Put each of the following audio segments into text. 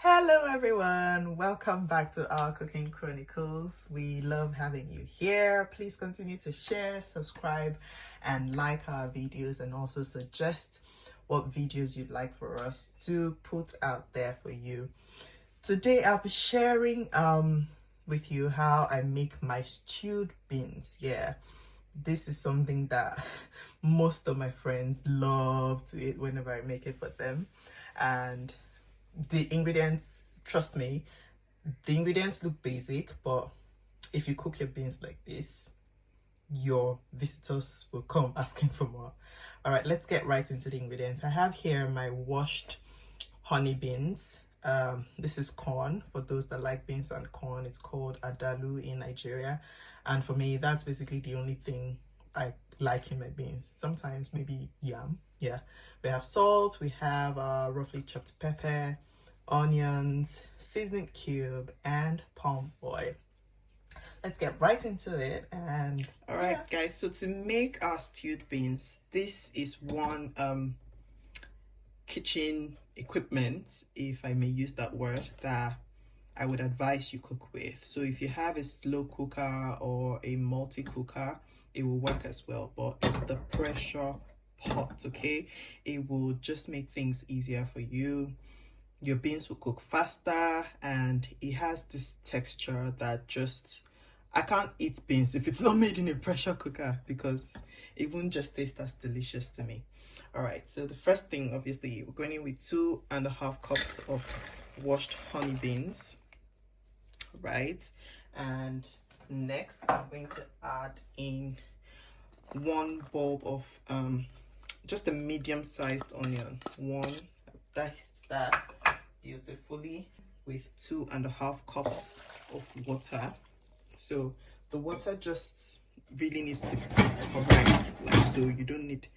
Hello everyone, welcome back to our Cooking Chronicles. We love having you here. Please continue to share, subscribe and like our videos, and also suggest what videos you'd like for us to put out there for you. Today I'll be sharing with you how I make my stewed beans. Yeah, this is something that most of my friends love to eat whenever I make it for them. And the ingredients, trust me, the ingredients look basic, but if you cook your beans like this, your visitors will come asking for more. All right, let's get right into the ingredients. I have here my washed honey beans. This is corn. For those that like beans and corn, it's called adalu in Nigeria, and for me that's basically the only thing I like in my beans. Sometimes maybe yam. Yeah, we have salt, we have roughly chopped pepper, onions, seasoning cube, and palm oil. Let's get right into it. And all right, guys, so to make our stewed beans, this is one kitchen equipment, if I may use that word, that I would advise you cook with. So if you have a slow cooker or a multi-cooker, it will work as well, but it's the pressure pot, okay? It will just make things easier for you. Your beans will cook faster, and it has this texture that just, I can't eat beans if it's not made in a pressure cooker, because it won't just taste as delicious to me. All right, so the first thing, obviously, we're going in with 2.5 cups of washed honey beans, right? And next I'm going to add in 1 bulb of just a medium-sized onion. Diced that beautifully with 2.5 cups of water. So the water just really needs to be covered, like so. You don't need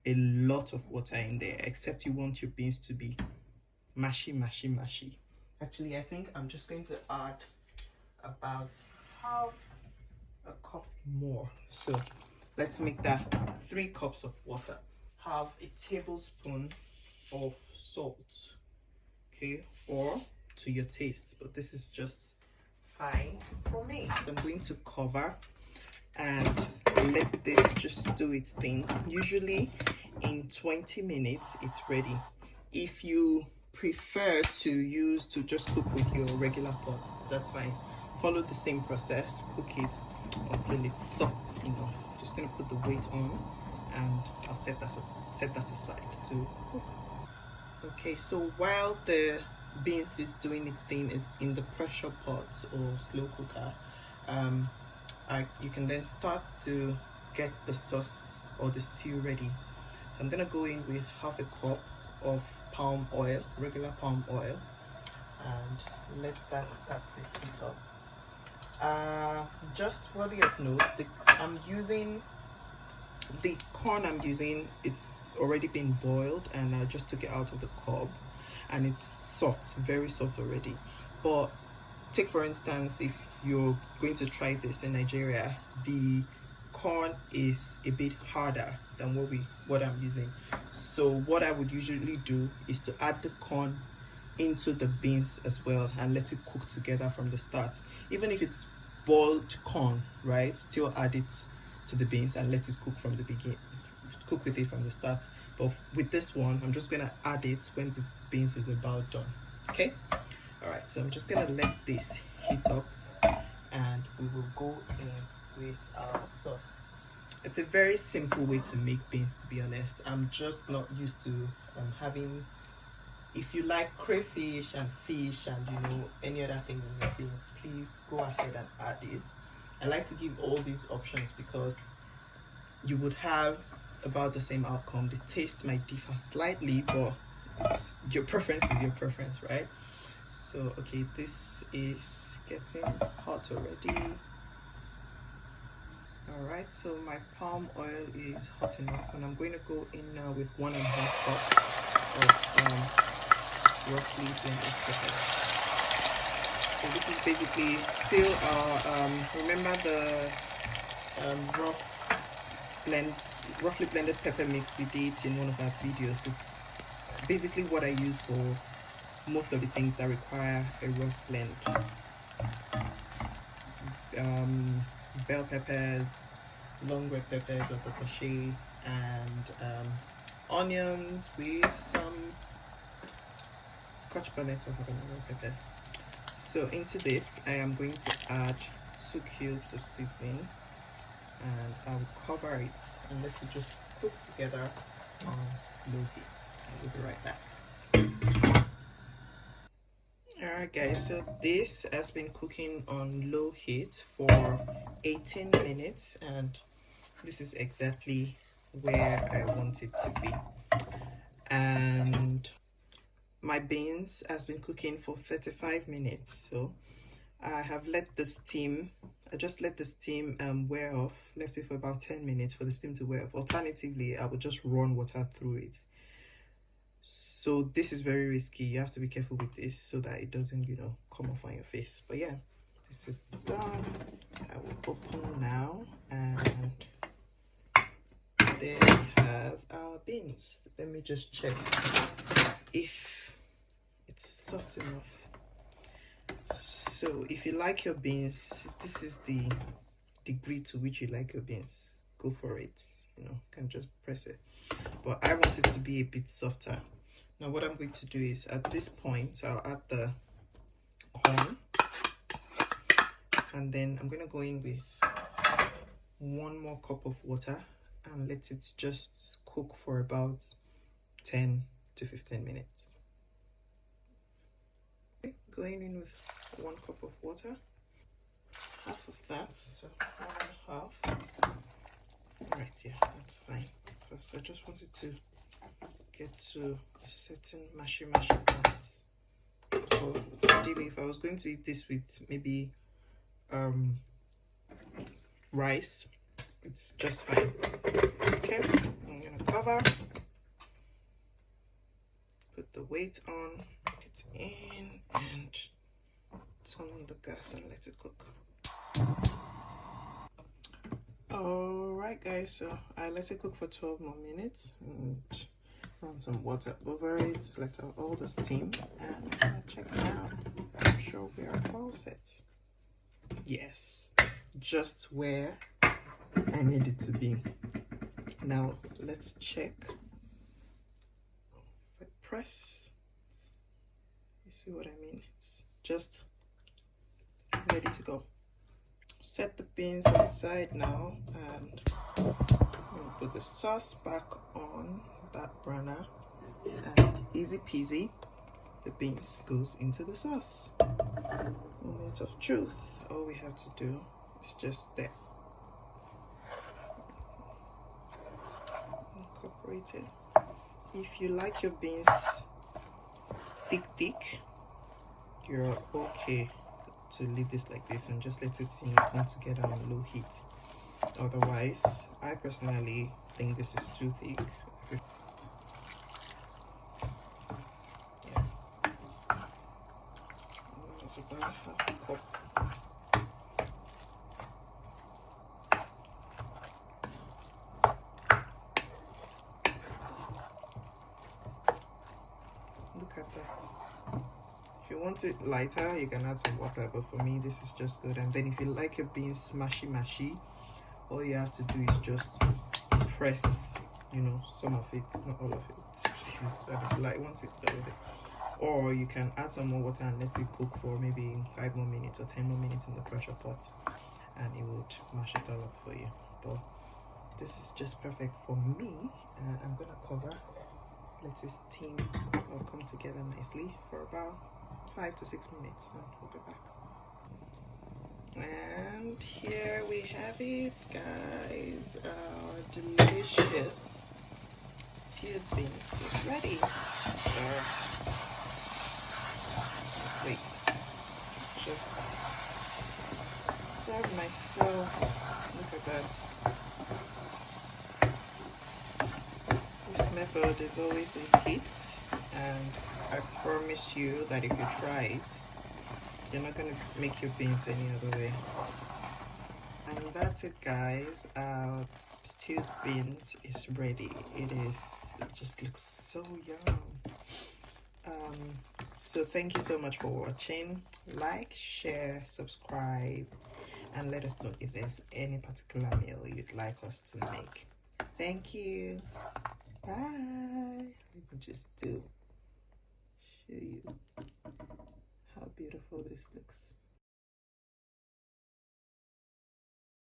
a lot of water in there, except you want your beans to be mashy. Actually, I think I'm just going to add about half a cup more. So let's make that 3 cups of water. Have a tablespoon of salt, okay, or to your taste, but this is just fine for me. I'm going to cover and let this just do its thing. Usually in 20 minutes it's ready. If you prefer to just cook with your regular pot, that's fine. Follow the same process, cook it until it's soft enough. Just gonna put the weight on, and I'll set that aside to cook. Okay, so while the beans is doing its thing is in the pressure pot or slow cooker, you can then start to get the sauce or the stew ready. So I'm gonna go in with half a cup of palm oil, regular palm oil, and let that start to heat up. Just worthy of note, the corn I'm using, it's already been boiled, and I just took it out of the cob, and it's soft, very soft already. But take for instance, if you're going to try this in Nigeria, the corn is a bit harder than what I'm using. So what I would usually do is to add the corn into the beans as well and let it cook together from the start. Even if it's boiled corn, right, still add it to the beans and let it cook from the beginning, cook with it from the start. But with this one, I'm just gonna add it when the beans is about done. Okay, all right, so I'm just gonna let this heat up, and we will go in with our sauce. It's a very simple way to make beans, to be honest. I'm just not used to having, if you like crayfish and fish and any other thing in your beans, please go ahead and add it. I like to give all these options because you would have about the same outcome. The taste might differ slightly, but your preference is your preference, right? So okay, this is getting hot already. All right, so my palm oil is hot enough, and I'm going to go in now with 1.5 cups of roughly blended pepper. So this is basically still our remember the roughly blended pepper mix we did in one of our videos. It's basically what I use for most of the things that require a rough blend. Bell peppers, long red peppers or tatashe, and onions with some scotch bonnet or red peppers. So into this, I am going to add 2 cubes of seasoning, and I will cover it and let it just cook together on low heat. I will be right back. Alright guys, so this has been cooking on low heat for 18 minutes, and this is exactly where I want it to be. And my beans has been cooking for 35 minutes, so I have let the steam, I just let the steam wear off, left it for about 10 minutes for the steam to wear off. Alternatively, I would just run water through it. So this is very risky. You have to be careful with this so that it doesn't, you know, come off on your face. But yeah, this is done. I will open now, and there we have our beans. Let me just check if it's soft enough. So if you like your beans, if this is the degree to which you like your beans, go for it. You know, you can just press it. But I want it to be a bit softer. Now what I'm going to do is, at this point, I'll add the corn, and then I'm going to go in with 1 more cup of water and let it just cook for about 10 to 15 minutes. Okay, going in with 1 cup of water, half of that, so 1.5. Right, yeah, that's fine. Because I just wanted to get to a certain mashy point. Or ideally, if I was going to eat this with maybe rice, it's just fine. Okay, I'm gonna cover, put the weight on, it in, and turn on the gas and let it cook. Alright guys, so I let it cook for 12 more minutes and run some water over it, let out all the steam, and check it out. I'm sure we are all set. Yes, just where I need it to be. Now let's check. If I press, you see what I mean? It's just ready to go. Set the beans aside now, and I'm going to put the sauce back on that burner, and easy peasy, the beans goes into the sauce. Moment of truth. All we have to do is just stir. Incorporate it. If you like your beans thick, you're okay to leave this like this and just let it, you know, come together on low heat. Otherwise, I personally think this is too thick. Yeah, that's about half a cup. Look at that. If you want it lighter, you can add some water, but for me this is just good. And then if you like your beans smashy, all you have to do is just press, you know, some of it, not all of it. Like once it's done with it, or you can add some more water and let it cook for maybe 5 more minutes or 10 more minutes in the pressure pot, and it would mash it all up for you. But this is just perfect for me, and I'm gonna cover, let it steam or come together nicely for about 5 to 6 minutes, and we'll be back. And here we have it, guys. Our delicious stewed beans is ready. Wait, just serve myself. Look at that. This method is always a hit, and I promise you that if you try it, you're not going to make your beans any other way. And that's it, guys. Our stewed beans is ready. It just looks so yum. So thank you so much for watching. Like, share, subscribe, and let us know if there's any particular meal you'd like us to make. Thank you. Bye. Let me just show you how beautiful this looks.